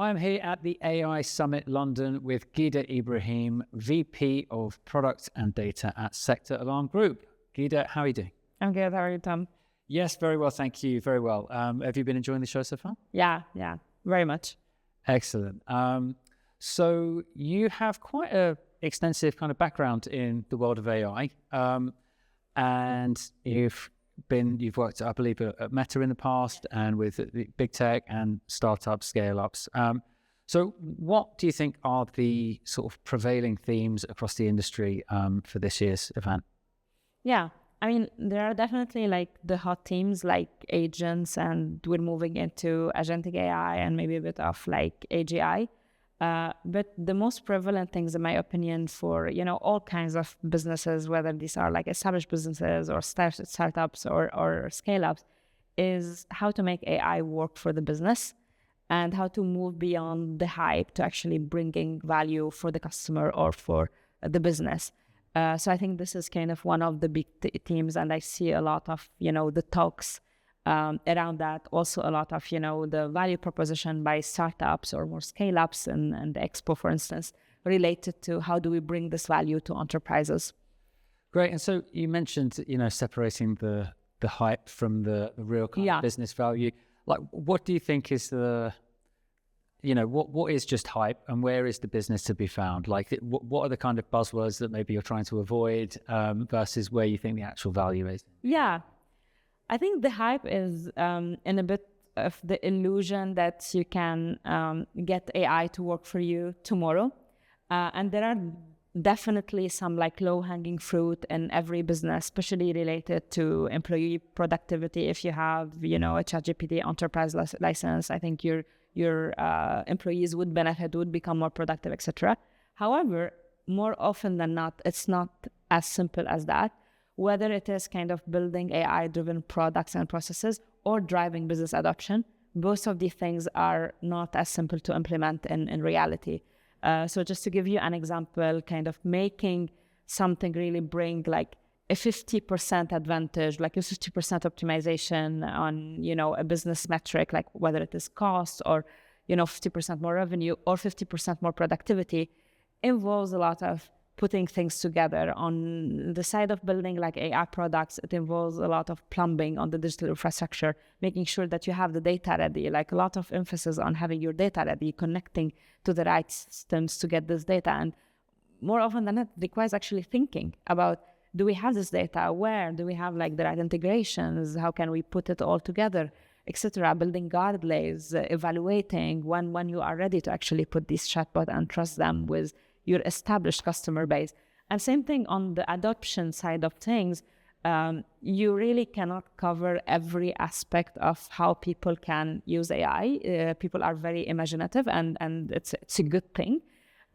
I'm here at the AI Summit London with Ghida Ibrahim, VP of Product and Data at Sector Alarm Group. Ghida, how are you doing? I'm good. How are you, Tom? Yes, very well, thank you. Very well. Have you been enjoying the show so far? Yeah, very much. Excellent. So you have quite an extensive kind of background in the world of AI, and you've worked, I believe, at Meta in the past and with the big tech and startup scale-ups. So what do you think are the sort of prevailing themes across the industry for this year's event? Yeah, I mean, there are definitely like the hot themes like agents, and we're moving into agentic AI and maybe a bit of like AGI. But the most prevalent things, in my opinion, for, all kinds of businesses, whether these are like established businesses or startups or scale-ups, is how to make AI work for the business and how to move beyond the hype to actually bringing value for the customer or for the business. So I think this is kind of one of the big themes, and I see a lot of, the talks around that. Also a lot of, the value proposition by startups or more scale-ups and the expo, for instance, related to how do we bring this value to enterprises. Great. And so you mentioned, separating the hype from the real kind of business value. Like, what do you think is what is just hype and where is the business to be found? Like, what are the kind of buzzwords that maybe you're trying to avoid versus where you think the actual value is? Yeah, I think the hype is in a bit of the illusion that you can get AI to work for you tomorrow. And there are definitely some like low-hanging fruit in every business, especially related to employee productivity. If you have, a ChatGPT enterprise license, I think your employees would benefit, would become more productive, etc. However, more often than not, it's not as simple as that. Whether it is kind of building AI-driven products and processes or driving business adoption, both of these things are not as simple to implement in reality. So just to give you an example, kind of making something really bring like a 50% advantage, like a 50% optimization on, a business metric, like whether it is cost or, 50% more revenue or 50% more productivity, involves a lot of putting things together. On the side of building like AI products, it involves a lot of plumbing on the digital infrastructure, making sure that you have the data ready, like a lot of emphasis on having your data ready, connecting to the right systems to get this data. And more often than not, it requires actually thinking about, do we have this data? Where? Do we have like the right integrations? How can we put it all together, etc.? Building guardrails, evaluating when you are ready to actually put these chatbots and trust them with your established customer base. And same thing on the adoption side of things. You really cannot cover every aspect of how people can use AI. People are very imaginative, and it's a good thing.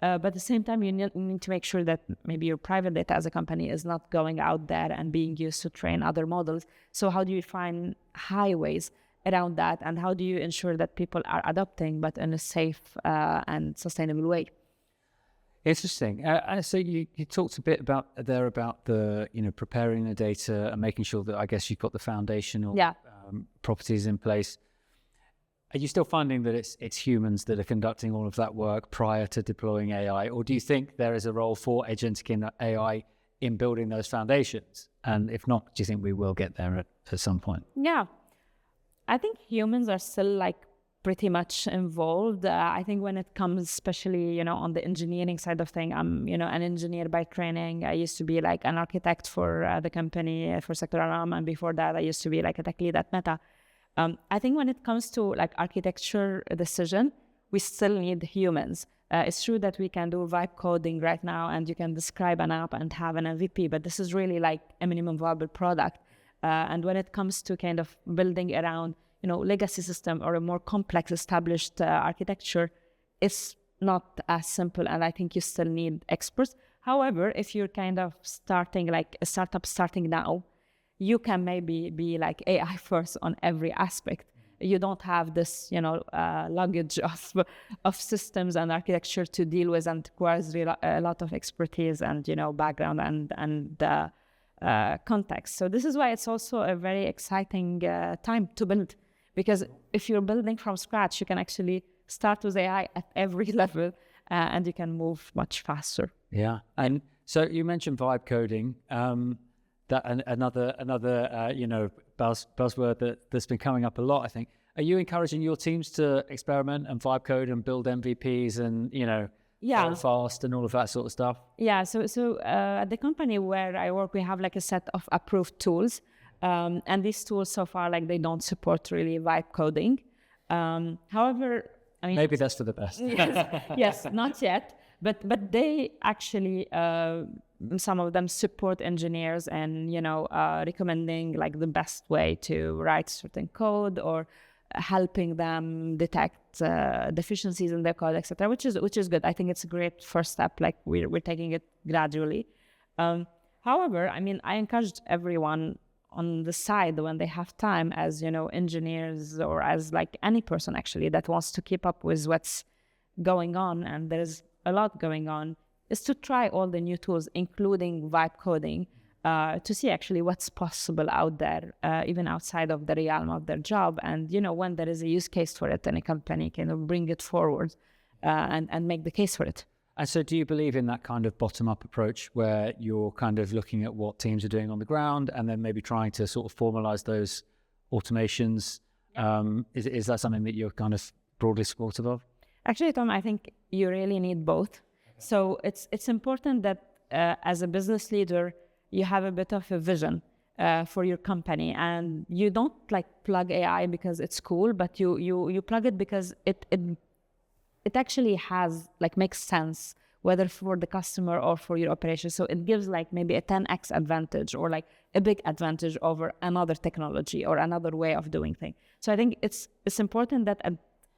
But at the same time, you need to make sure that maybe your private data as a company is not going out there and being used to train other models. So how do you find highways around that? And how do you ensure that people are adopting, but in a safe and sustainable way? Interesting. So you talked a bit about the, preparing the data and making sure that, I guess, you've got the foundational properties in place. Are you still finding that it's humans that are conducting all of that work prior to deploying AI? Or do you think there is a role for agentic AI in building those foundations? And if not, do you think we will get there at some point? Yeah, I think humans are still like pretty much involved. I think when it comes, especially, on the engineering side of things, I'm, an engineer by training. I used to be like an architect for the company, for Sector Alarm. And before that, I used to be like a tech lead at Meta. I think when it comes to like architecture decision, we still need humans. It's true that we can do vibe coding right now and you can describe an app and have an MVP, but this is really like a minimum viable product. And when it comes to kind of building around, legacy system or a more complex established architecture, it's not as simple. And I think you still need experts. However, if you're kind of starting like a startup starting now, you can maybe be like AI first on every aspect. You don't have this, luggage of systems and architecture to deal with, and requires a lot of expertise and, background and context. So this is why it's also a very exciting time to build, because if you're building from scratch, you can actually start with AI at every level, and you can move much faster. Yeah. And so you mentioned vibe coding, that another buzzword that's been coming up a lot, I think. Are you encouraging your teams to experiment and vibe code and build MVPs and, fail fast and all of that sort of stuff? Yeah. So at the company where I work, we have like a set of approved tools. And these tools so far, like, they don't support really vibe coding. However, I mean, maybe that's for the best. yes, not yet, but they actually, some of them support engineers and, recommending like the best way to write certain code or helping them detect deficiencies in their code, etc., which is good. I think it's a great first step. Like, we're taking it gradually. However, I mean, I encouraged everyone on the side, when they have time, as engineers, or as like any person actually that wants to keep up with what's going on, and there's a lot going on, is to try all the new tools, including vibe coding, to see actually what's possible out there, even outside of the realm of their job. And when there is a use case for it, then a company can bring it forward and make the case for it. And so do you believe in that kind of bottom-up approach where you're kind of looking at what teams are doing on the ground and then maybe trying to sort of formalize those automations? Is that something that you're kind of broadly supportive of? Actually, Tom, I think you really need both. Okay. So it's important that as a business leader, you have a bit of a vision for your company, and you don't like plug AI because it's cool, but you plug it because it actually makes sense, whether for the customer or for your operation. So it gives like maybe a 10x advantage or like a big advantage over another technology or another way of doing things. So I think it's important that at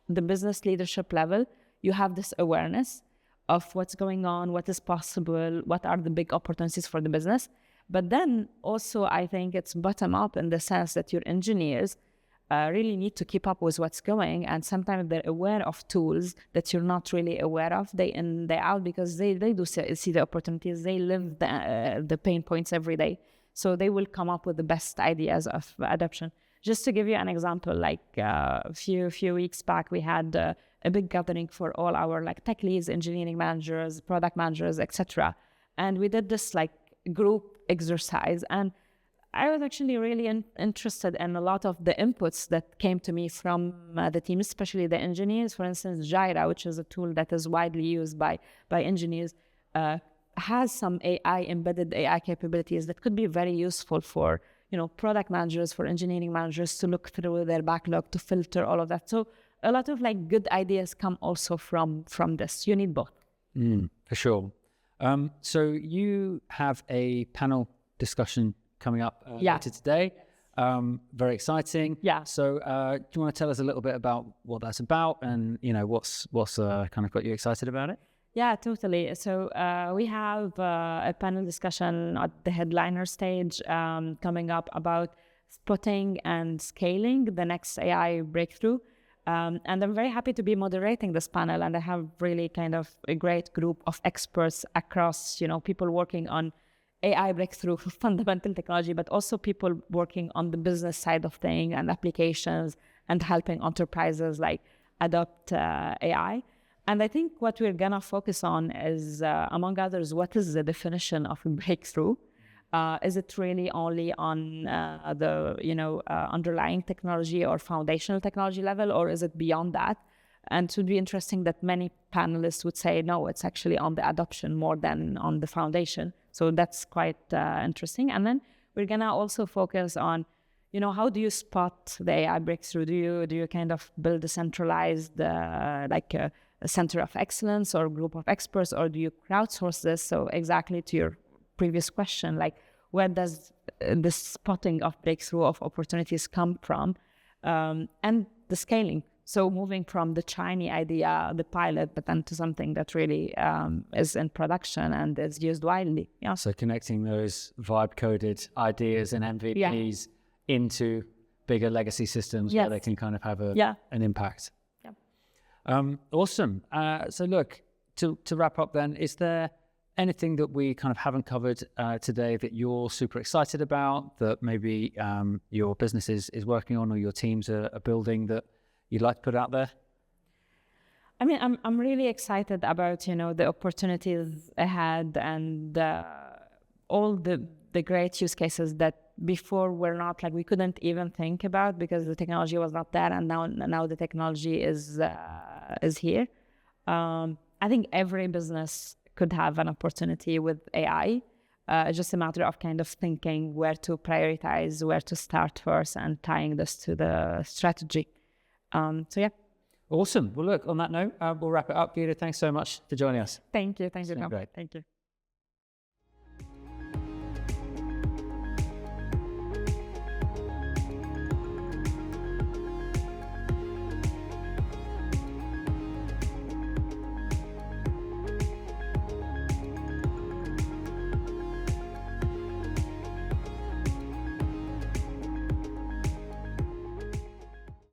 the business leadership level, you have this awareness of what's going on, what is possible, what are the big opportunities for the business. But then also, I think it's bottom up in the sense that your engineers really need to keep up with what's going, and sometimes they're aware of tools that you're not really aware of day in, day out, because they do see the opportunities, they live the pain points every day. So they will come up with the best ideas of adoption. Just to give you an example, like a few weeks back, we had a big gathering for all our like tech leads, engineering managers, product managers, etc. And we did this like group exercise, and I was actually really interested in a lot of the inputs that came to me from the team, especially the engineers. For instance, Ghida, which is a tool that is widely used by engineers, has some embedded AI capabilities that could be very useful for product managers, for engineering managers to look through their backlog, to filter all of that. So a lot of like good ideas come also from this. You need both. For sure. So you have a panel discussion coming up later today. Very exciting. Yeah. So do you want to tell us a little bit about what that's about and what's kind of got you excited about it? Yeah, totally. So we have a panel discussion at the headliner stage coming up about spotting and scaling the next AI breakthrough. And I'm very happy to be moderating this panel, and I have really kind of a great group of experts across, people working on AI breakthrough fundamental technology, but also people working on the business side of things and applications and helping enterprises like adopt AI. And I think what we're gonna focus on is, among others, what is the definition of a breakthrough? Is it really only on the underlying technology or foundational technology level, or is it beyond that? And it would be interesting that many panelists would say, no, it's actually on the adoption more than on the foundation. So that's quite interesting. And then we're gonna also focus on, how do you spot the AI breakthrough? Do you kind of build a centralized, a center of excellence or group of experts, or do you crowdsource this? So exactly to your previous question, like where does the spotting of breakthrough of opportunities come from? And the scaling. So moving from the shiny idea, the pilot, but then to something that really is in production and is used widely. Yeah. So connecting those vibe-coded ideas and MVPs into bigger legacy systems where they can kind of have an impact. Yeah. Awesome. So look, to wrap up then, is there anything that we kind of haven't covered today that you're super excited about, that maybe your business is working on or your teams are building that you'd like to put out there? I mean, I'm really excited about, the opportunities ahead and all the great use cases that before were not, like, we couldn't even think about because the technology was not there, and now the technology is here. I think every business could have an opportunity with AI. It's just a matter of kind of thinking where to prioritize, where to start first, and tying this to the strategy. So yeah. Awesome. Well, look, on that note, we'll wrap it up. Ghida, thanks so much for joining us. Thank you. Thank you. Great. Thank you.